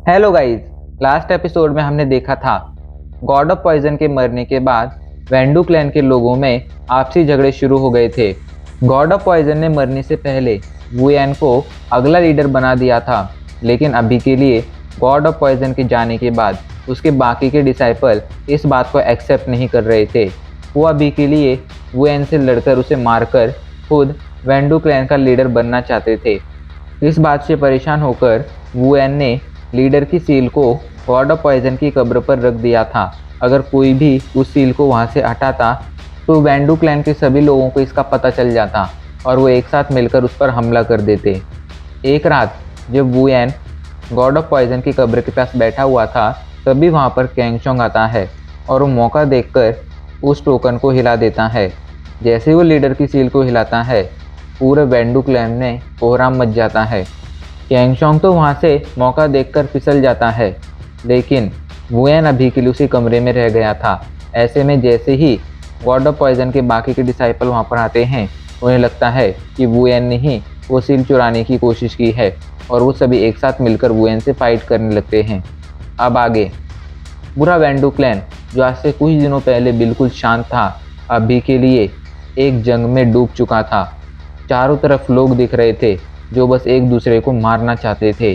Hello guys. Last episode में हमने देखा था गॉड ऑफ पॉइजन के मरने के बाद वेंडू क्लैन के लोगों में आपसी झगड़े शुरू हो गए थे। गॉड ऑफ पॉइजन ने मरने से पहले वुएन को अगला लीडर बना दिया था, लेकिन अभी के लिए गॉड ऑफ पॉइजन के जाने के बाद उसके बाकी के डिसाइपल इस बात को एक्सेप्ट नहीं कर रहे थे। वो अभी के लिए वुएन से लड़कर उसे मारकर खुद वेंडू क्लैन का लीडर बनना चाहते थे। इस बात से परेशान होकर वुएन ने लीडर की सील को गॉड ऑफ पॉइजन की कब्र पर रख दिया था। अगर कोई भी उस सील को वहां से हटाता तो वेंडू क्लैन के सभी लोगों को इसका पता चल जाता और वो एक साथ मिलकर उस पर हमला कर देते। एक रात जब वुएन गॉड ऑफ पॉइजन की कब्र के पास बैठा हुआ था, तभी वहां पर कैंगशोंग आता है और वो मौका देखकर उस टोकन को हिला देता है। जैसे ही वो लीडर की सील को हिलाता है, पूरे वेंडू क्लैन में कोहराम मच जाता है। कैंगशोंग तो वहां से मौका देखकर फिसल जाता है, लेकिन वुएन अभी के लिए उसी कमरे में रह गया था। ऐसे में जैसे ही गॉड ऑफ पॉइजन के बाकी के डिसाइपल वहां पर आते हैं, उन्हें लगता है कि वुएन ने ही वो सील चुराने की कोशिश की है और वो सभी एक साथ मिलकर वुएन से फाइट करने लगते हैं। अब आगे पूरा वेंडू क्लैन, जो आज से कुछ दिनों पहले बिल्कुल शांत था, अभी के लिए एक जंग में डूब चुका था। चारों तरफ लोग दिख रहे थे जो बस एक दूसरे को मारना चाहते थे।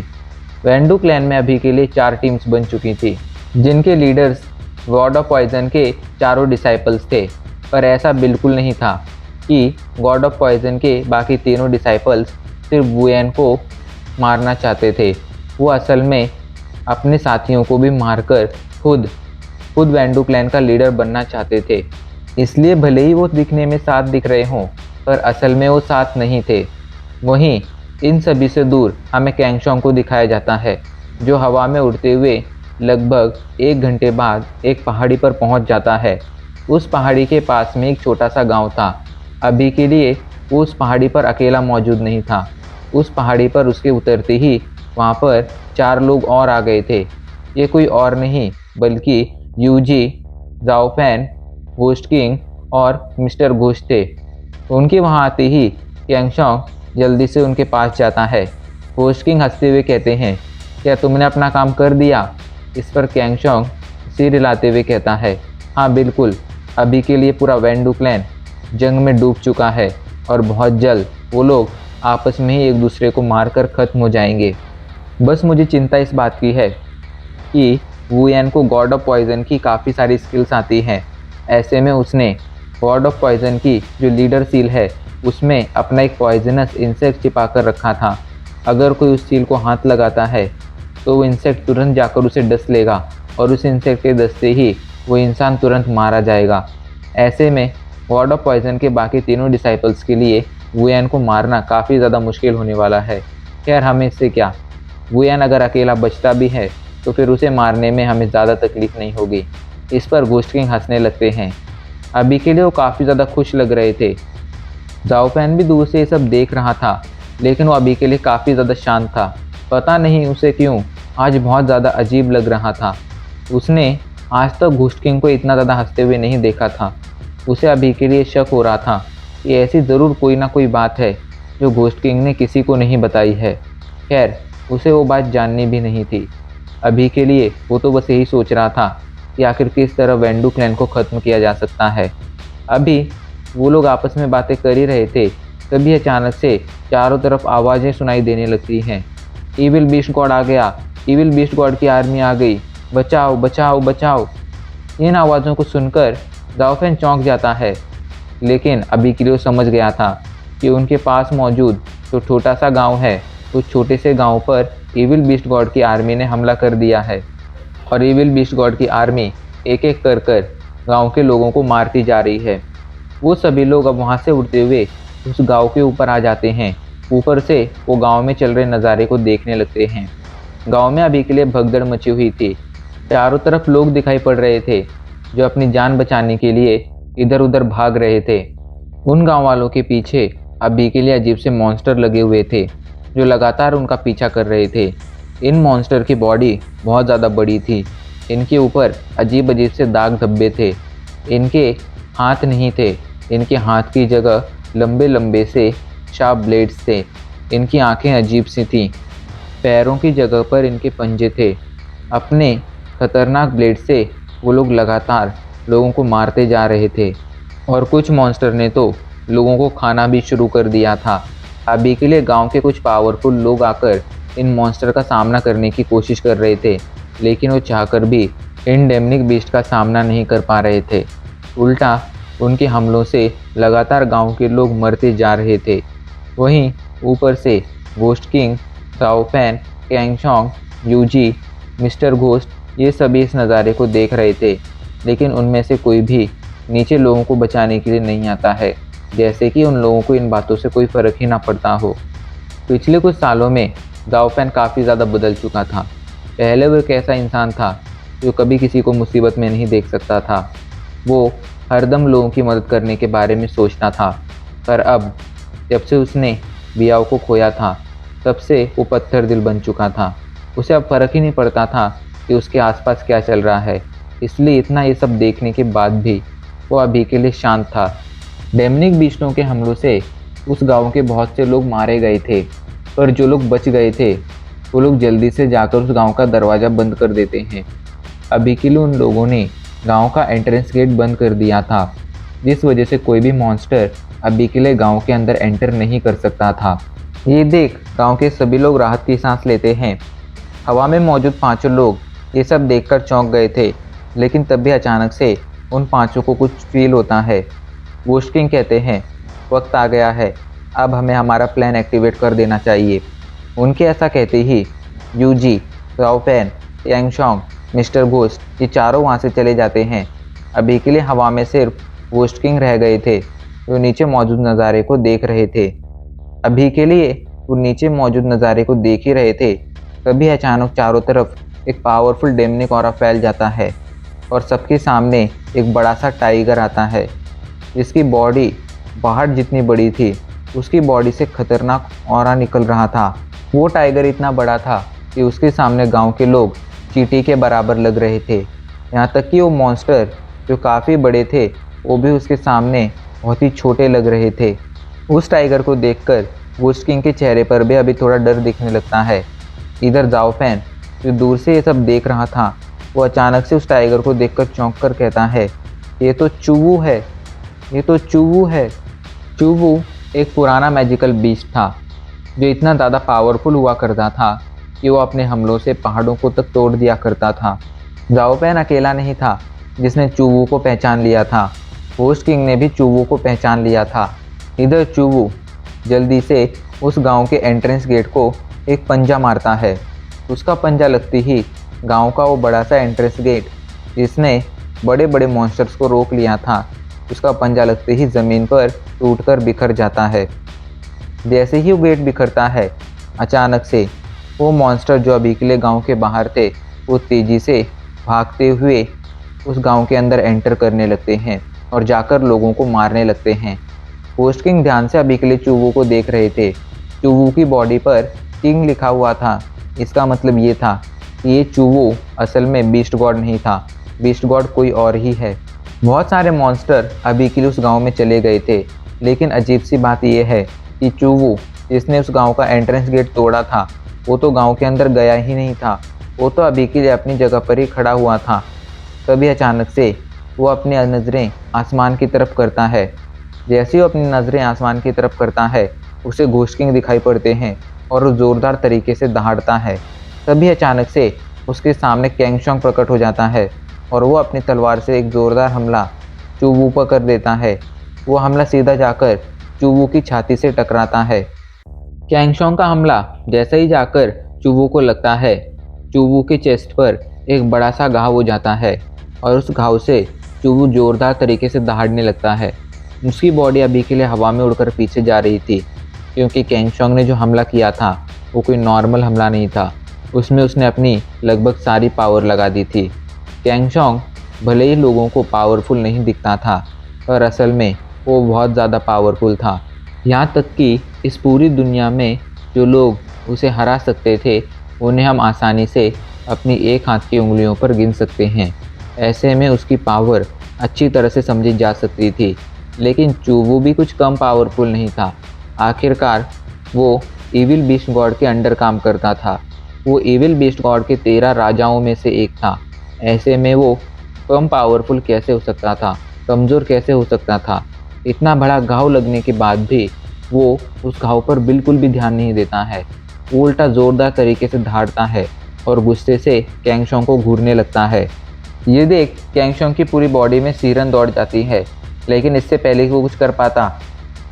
वेंडू क्लैन में अभी के लिए 4 टीम्स बन चुकी थी, जिनके लीडर्स गॉड ऑफ पॉइजन के चारों डिसाइपल्स थे। पर ऐसा बिल्कुल नहीं था कि गॉड ऑफ पॉइजन के बाकी तीनों डिसाइपल्स सिर्फ वुएन को मारना चाहते थे। वो असल में अपने साथियों को भी मारकर खुद खुद वेंडू क्लैन का लीडर बनना चाहते थे। इसलिए भले ही वो दिखने में साथ दिख रहे हों, पर असल में वो साथ नहीं थे। वहीं इन सभी से दूर हमें कैंगशोंग को दिखाया जाता है, जो हवा में उड़ते हुए लगभग 1 घंटे बाद एक पहाड़ी पर पहुंच जाता है। उस पहाड़ी के पास में एक छोटा सा गांव था। अभी के लिए वो उस पहाड़ी पर अकेला मौजूद नहीं था। उस पहाड़ी पर उसके उतरते ही वहां पर 4 लोग और आ गए थे। ये कोई और नहीं बल्कि यूजी, जाओफैन, घोस्ट किंग और मिस्टर घोस्ट थे। उनके वहां आते ही कैंगशोंग जल्दी से उनके पास जाता है। घोस्ट किंग हंसते हुए कहते हैं, क्या तुमने अपना काम कर दिया? इस पर कैंगशोंग सिर हिलाते हुए कहता है, हाँ बिल्कुल, अभी के लिए पूरा वेंडू क्लैन जंग में डूब चुका है और बहुत जल्द वो लोग आपस में ही एक दूसरे को मारकर ख़त्म हो जाएंगे। बस मुझे चिंता इस बात की है कि वुएन को गॉड ऑफ पॉइजन की काफ़ी सारी स्किल्स आती हैं। ऐसे में उसने गॉड ऑफ पॉइजन की जो लीडर सील है, उसमें अपना एक पॉइजनस इंसेक्ट छिपा कर रखा था। अगर कोई उस सील को हाथ लगाता है तो वो इंसेक्ट तुरंत जाकर उसे डस लेगा और उस इंसेक्ट के डसते ही वो इंसान तुरंत मारा जाएगा। ऐसे में गॉड ऑफ पॉइजन के बाकी तीनों डिसाइपल्स के लिए वुएन को मारना काफ़ी ज़्यादा मुश्किल होने वाला है। खैर, हमें इससे क्या, वुएन अगर अकेला बचता भी है तो फिर उसे मारने में हमें ज़्यादा तकलीफ नहीं होगी। इस पर घोस्ट किंग हंसने लगते हैं। अभी के लिए वो काफ़ी ज़्यादा खुश लग रहे थे। जाओफैन भी दूर से ये सब देख रहा था, लेकिन वो अभी के लिए काफ़ी ज़्यादा शांत था। पता नहीं उसे क्यों आज बहुत ज़्यादा अजीब लग रहा था। उसने आज तक घोस्ट किंग को इतना ज़्यादा हंसते हुए नहीं देखा था। उसे अभी के लिए शक हो रहा था कि ऐसी ज़रूर कोई ना कोई बात है जो घोस्ट किंग ने किसी को नहीं बताई है। खैर, उसे वो बात जाननी भी नहीं थी। अभी के लिए वो तो बस यही सोच रहा था कि आखिर किस तरह वेंडू क्लैन को ख़त्म किया जा सकता है। अभी वो लोग आपस में बातें कर ही रहे थे, तभी अचानक से चारों तरफ आवाज़ें सुनाई देने लगती हैं। इविल बीस्ट गॉड आ गया, इविल बीस्ट गॉड की आर्मी आ गई, बचाओ बचाओ बचाओ। इन आवाज़ों को सुनकर जाओफैन चौंक जाता है, लेकिन अभी के लिए वो समझ गया था कि उनके पास मौजूद जो छोटा सा गांव है, उस छोटे से गांव पर इविल बीस्ट गॉड की आर्मी ने हमला कर दिया है और इविल बीस्ट गॉड की आर्मी एक एक कर कर गाँव के लोगों को मारती जा रही है। वो सभी लोग अब वहाँ से उड़ते हुए उस गांव के ऊपर आ जाते हैं। ऊपर से वो गांव में चल रहे नज़ारे को देखने लगते हैं। गांव में अभी के लिए भगदड़ मची हुई थी। चारों तरफ लोग दिखाई पड़ रहे थे जो अपनी जान बचाने के लिए इधर उधर भाग रहे थे। उन गांव वालों के पीछे अभी के लिए अजीब से मॉन्स्टर लगे हुए थे जो लगातार उनका पीछा कर रहे थे। इन मॉन्स्टर की बॉडी बहुत ज़्यादा बड़ी थी। इनके ऊपर अजीब अजीब से दाग धब्बे थे। इनके हाथ नहीं थे, इनके हाथ की जगह लंबे लंबे से शार्प ब्लेड्स थे। इनकी आंखें अजीब सी थीं। पैरों की जगह पर इनके पंजे थे। अपने खतरनाक ब्लेड से वो लोग लगातार लोगों को मारते जा रहे थे और कुछ मॉन्स्टर ने तो लोगों को खाना भी शुरू कर दिया था। अभी के लिए गांव के कुछ पावरफुल लोग आकर इन मॉन्स्टर का सामना करने की कोशिश कर रहे थे, लेकिन वो चाहकर भी इन डेमनिक बीस्ट का सामना नहीं कर पा रहे थे। उल्टा उनके हमलों से लगातार गांव के लोग मरते जा रहे थे। वहीं ऊपर से घोस्ट किंग, साओफैन, कैंगशोंग, यूजी, मिस्टर घोस्ट ये सभी इस नज़ारे को देख रहे थे, लेकिन उनमें से कोई भी नीचे लोगों को बचाने के लिए नहीं आता है, जैसे कि उन लोगों को इन बातों से कोई फ़र्क ही ना पड़ता हो। पिछले कुछ सालों में जाओफैन काफ़ी ज़्यादा बदल चुका था। पहले वो एक ऐसा इंसान था जो कभी किसी को मुसीबत में नहीं देख सकता था। वो हरदम लोगों की मदद करने के बारे में सोचता था, पर अब जब से उसने बियाओ को खोया था तब से वो पत्थर दिल बन चुका था। उसे अब फ़र्क ही नहीं पड़ता था कि उसके आसपास क्या चल रहा है, इसलिए इतना ये सब देखने के बाद भी वो अभी के लिए शांत था। डेमनिक बीस्टों के हमलों से उस गांव के बहुत से लोग मारे गए थे, पर जो लोग बच गए थे वो लोग जल्दी से जाकर उस गांव का दरवाज़ा बंद कर देते हैं। अभी के लिए उन लोगों ने गांव का एंट्रेंस गेट बंद कर दिया था, जिस वजह से कोई भी मॉन्स्टर अभी के लिए गांव के अंदर एंटर नहीं कर सकता था। ये देख गांव के सभी लोग राहत की सांस लेते हैं। हवा में मौजूद पांचों लोग ये सब देखकर चौंक गए थे, लेकिन तभी अचानक से उन पांचों को कुछ फील होता है। घोस्ट किंग कहते हैं, वक्त आ गया है, अब हमें हमारा प्लान एक्टिवेट कर देना चाहिए। उनके ऐसा कहते ही यूजी, राओफैन, यांगशोंग, मिस्टर घोस्ट ये चारों वहाँ से चले जाते हैं। अभी के लिए हवा में सिर्फ घोस्ट किंग रह गए थे, जो नीचे मौजूद नज़ारे को देख रहे थे। अभी के लिए वो नीचे मौजूद नज़ारे को देख ही रहे थे, तभी अचानक चारों तरफ एक पावरफुल डेमनिक ऑरा फैल जाता है और सबके सामने एक बड़ा सा टाइगर आता है, जिसकी बॉडी पहाड़ जितनी बड़ी थी। उसकी बॉडी से खतरनाक ऑरा निकल रहा था। वो टाइगर इतना बड़ा था कि उसके सामने गांव के लोग चींटी के बराबर लग रहे थे। यहाँ तक कि वो मॉन्स्टर जो काफ़ी बड़े थे वो भी उसके सामने बहुत ही छोटे लग रहे थे। उस टाइगर को देखकर घोस्ट किंग के चेहरे पर भी अभी थोड़ा डर दिखने लगता है। इधर जाओफैन जो दूर से ये सब देख रहा था, वो अचानक से उस टाइगर को देखकर चौंक कर कहता है, ये तो चूवू है, ये तो चूवू है। चूवू एक पुराना मैजिकल बीस्ट था जो इतना ज़्यादा पावरफुल हुआ करता था कि वो अपने हमलों से पहाड़ों को तक तोड़ दिया करता था। जाओपैन अकेला नहीं था जिसने चूवू को पहचान लिया था, घोस्ट किंग ने भी चूवू को पहचान लिया था। इधर चूवू जल्दी से उस गांव के एंट्रेंस गेट को एक पंजा मारता है। उसका पंजा लगती ही गांव का वो बड़ा सा एंट्रेंस गेट, जिसने बड़े बड़े मॉन्स्टर्स को रोक लिया था, उसका पंजा लगते ही ज़मीन पर टूटकर बिखर जाता है। जैसे ही वो गेट बिखरता है, अचानक से वो मॉन्स्टर जो अभी के लिए गांव के बाहर थे, वो तेज़ी से भागते हुए उस गांव के अंदर एंटर करने लगते हैं और जाकर लोगों को मारने लगते हैं। घोस्ट किंग ध्यान से अभी के लिए चूवू को देख रहे थे। चूवू की बॉडी पर किंग लिखा हुआ था। इसका मतलब ये था कि ये चूवू असल में बीस्ट गॉड नहीं था, बीस्ट गॉड कोई और ही है। बहुत सारे मॉन्स्टर अभी के लिए उस गांव में चले गए थे, लेकिन अजीब सी बात यह है कि चूवू जिसने उस गांव का एंट्रेंस गेट तोड़ा था, वो तो गांव के अंदर गया ही नहीं था। वो तो अभी के लिए अपनी जगह पर ही खड़ा हुआ था। तभी अचानक से वो अपनी नज़रें आसमान की तरफ करता है। जैसे ही वो अपनी नज़रें आसमान की तरफ करता है, उसे घोस्ट किंग दिखाई पड़ते हैं और वो ज़ोरदार तरीके से दहाड़ता है। तभी अचानक से उसके सामने कैंगशोंग प्रकट हो जाता है और वो अपनी तलवार से एक ज़ोरदार हमला चूवू पर कर देता है। वो हमला सीधा जाकर चूवू की छाती से टकराता है। कैंगशोंग का हमला जैसे ही जाकर चूवू को लगता है, चूवू के चेस्ट पर एक बड़ा सा घाव हो जाता है और उस घाव से चूवू ज़ोरदार तरीके से दहाड़ने लगता है। उसकी बॉडी अभी के लिए हवा में उड़कर पीछे जा रही थी, क्योंकि कैंगशोंग ने जो हमला किया था वो कोई नॉर्मल हमला नहीं था। उसमें उसने अपनी लगभग सारी पावर लगा दी थी। कैंगशोंग भले ही लोगों को पावरफुल नहीं दिखता था, पर असल में वो बहुत ज़्यादा पावरफुल था। यहाँ तक कि इस पूरी दुनिया में जो लोग उसे हरा सकते थे, उन्हें हम आसानी से अपनी एक हाथ की उंगलियों पर गिन सकते हैं। ऐसे में उसकी पावर अच्छी तरह से समझी जा सकती थी। लेकिन चूवू भी कुछ कम पावरफुल नहीं था। आखिरकार वो इविल बीस्ट गॉड के अंडर काम करता था। वो एविल बीस्ट गॉड के 13 राजाओं में से एक था। ऐसे में वो कम पावरफुल कैसे हो सकता था, कमज़ोर कैसे हो सकता था। इतना बड़ा घाव लगने के बाद भी वो उस घाव पर बिल्कुल भी ध्यान नहीं देता है। वो उल्टा ज़ोरदार तरीके से दहाड़ता है और गुस्से से कैंगशोंग को घूरने लगता है। ये देख कैंगशोंग की पूरी बॉडी में सिरन दौड़ जाती है, लेकिन इससे पहले कि वो कुछ कर पाता,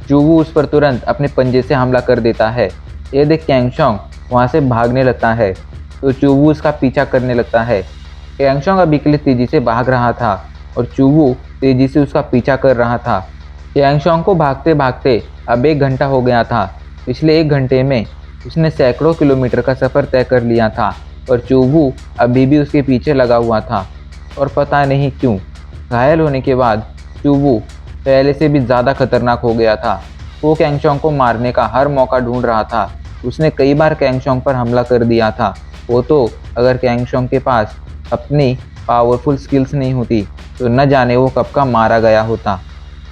चूवू उस पर तुरंत अपने पंजे से हमला कर देता है। ये देख कैंगशोंग वहाँ से भागने लगता है तो चूवू उसका पीछा करने लगता है। कैंगशोंग अभी के लिए तेजी से भाग रहा था और चूवू तेजी से उसका पीछा कर रहा था। कैंगशोंग को भागते भागते अब 1 घंटा हो गया था। पिछले 1 घंटे में उसने सैकड़ों किलोमीटर का सफ़र तय कर लिया था और चूवू अभी भी उसके पीछे लगा हुआ था। और पता नहीं क्यों घायल होने के बाद चूवू पहले से भी ज़्यादा खतरनाक हो गया था। वो कैंगशोंग को मारने का हर मौका ढूंढ रहा था। उसने कई बार कैंगशोंग पर हमला कर दिया था। वो तो अगर कैंगशोंग के पास अपनी पावरफुल स्किल्स नहीं होती तो न जाने वो कब का मारा गया होता।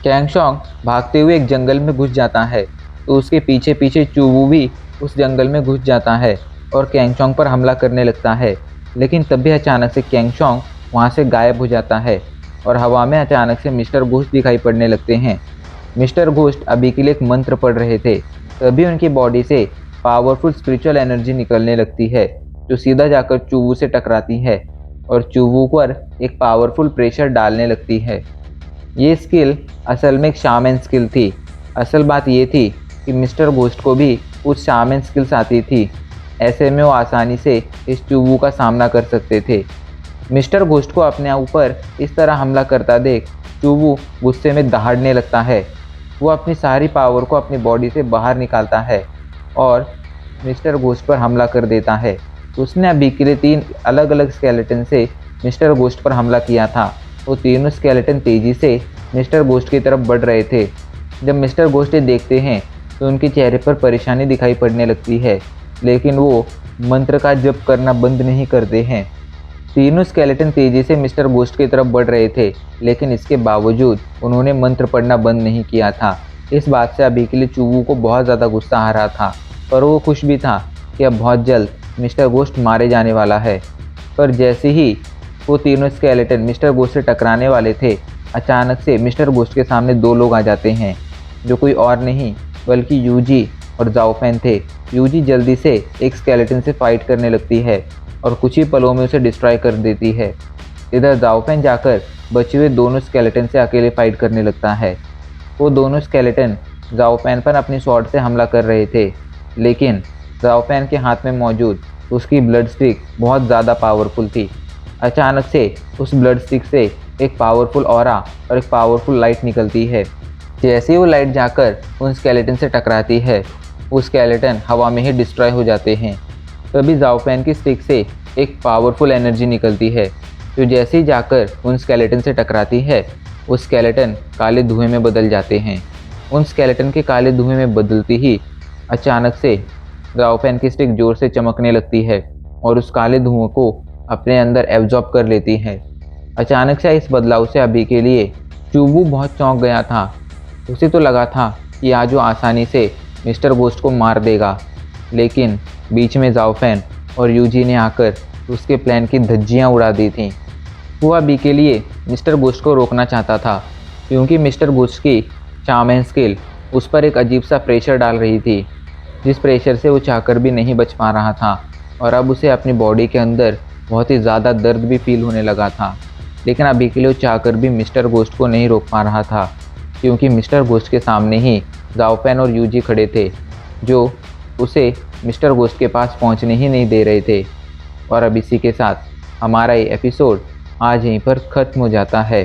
कैंगशोंग भागते हुए एक जंगल में घुस जाता है तो उसके पीछे पीछे चूवू भी उस जंगल में घुस जाता है और कैंगशोंग पर हमला करने लगता है। लेकिन तभी अचानक से कैंगशोंग वहाँ से गायब हो जाता है और हवा में अचानक से मिस्टर घोस्ट दिखाई पड़ने लगते हैं। मिस्टर घोस्ट अभी के लिए एक मंत्र पढ़ रहे थे, तभी उनकी बॉडी से पावरफुल स्पिरिचुअल एनर्जी निकलने लगती है जो सीधा जाकर चूवू से टकराती है और चूवू पर एक पावरफुल प्रेशर डालने लगती है। ये स्किल असल में एक शामन स्किल थी। असल बात ये थी कि मिस्टर घोस्ट को भी कुछ शामन स्किल्स आती थी। ऐसे में वो आसानी से इस चूवू का सामना कर सकते थे। मिस्टर घोस्ट को अपने ऊपर इस तरह हमला करता देख चूवू गुस्से में दहाड़ने लगता है। वो अपनी सारी पावर को अपनी बॉडी से बाहर निकालता है और मिस्टर घोस्ट पर हमला कर देता है। उसने अभी के लिए 3 अलग अलग स्केलेटन से मिस्टर घोस्ट पर हमला किया था। वो तीनों स्केलेटन तेज़ी से मिस्टर घोस्ट की तरफ बढ़ रहे थे। जब मिस्टर घोस्ट ये देखते हैं तो उनके चेहरे पर परेशानी दिखाई पड़ने लगती है, लेकिन वो मंत्र का जप करना बंद नहीं करते हैं। तीनों स्केलेटन तेज़ी से मिस्टर घोस्ट की तरफ बढ़ रहे थे, लेकिन इसके बावजूद उन्होंने मंत्र पढ़ना बंद नहीं किया था। इस बात से अभी के लिए चूवू को बहुत ज़्यादा गुस्सा आ रहा था, पर वो खुश भी था कि अब बहुत जल्द मिस्टर घोस्ट मारे जाने वाला है। पर जैसे ही वो तीनों स्केलेटन मिस्टर घोस्ट से टकराने वाले थे, अचानक से मिस्टर घोस्ट के सामने 2 लोग आ जाते हैं जो कोई और नहीं बल्कि यूजी और जाओफैन थे। यूजी जल्दी से एक स्केलेटन से फाइट करने लगती है और कुछ ही पलों में उसे डिस्ट्रॉय कर देती है। इधर जाओफैन जाकर बचे हुए दोनों स्केलेटन से अकेले फाइट करने लगता है। वो दोनों स्केलेटन जाओफैन पर अपनी स्वॉर्ड से हमला कर रहे थे, लेकिन जाओफैन के हाथ में मौजूद उसकी ब्लड स्टिक बहुत ज़्यादा पावरफुल थी। अचानक से उस ब्लड स्टिक से एक पावरफुल ऑरा और एक पावरफुल लाइट निकलती है। जैसे ही वो लाइट जाकर उन स्केलेटन से टकराती है, वो स्केलेटन हवा में ही डिस्ट्रॉय हो जाते हैं। तभी जाओफैन की स्टिक से एक पावरफुल एनर्जी निकलती है जो जैसे ही जाकर उन स्केलेटन से टकराती है, वो स्केलेटन काले धुएं में बदल जाते हैं। उन स्केलेटन के काले धुएं में बदलती ही अचानक से जाओफैन की स्टिक जोर से चमकने लगती है और उस काले धुओं को अपने अंदर एब्जॉर्ब कर लेती है। अचानक से इस बदलाव से अभी के लिए चूवू बहुत चौंक गया था। उसे तो लगा था कि आज वो आसानी से मिस्टर घोस्ट को मार देगा, लेकिन बीच में जाओफैन और यूजी ने आकर उसके प्लान की धज्जियां उड़ा दी थीं। वो अभी के लिए मिस्टर घोस्ट को रोकना चाहता था, क्योंकि मिस्टर घोस्ट की शामन स्किल उस पर एक अजीब सा प्रेशर डाल रही थी, जिस प्रेशर से वो चाहकर भी नहीं बच पा रहा था और अब उसे अपनी बॉडी के अंदर बहुत ही ज़्यादा दर्द भी फील होने लगा था। लेकिन अभी के लिए वो चाहकर भी मिस्टर घोस्ट को नहीं रोक पा रहा था, क्योंकि मिस्टर घोस्ट के सामने ही जाओफैन और यूजी खड़े थे जो उसे मिस्टर घोस्ट के पास पहुंचने ही नहीं दे रहे थे। और अब इसी के साथ हमारा ये एपिसोड आज यहीं पर ख़त्म हो जाता है।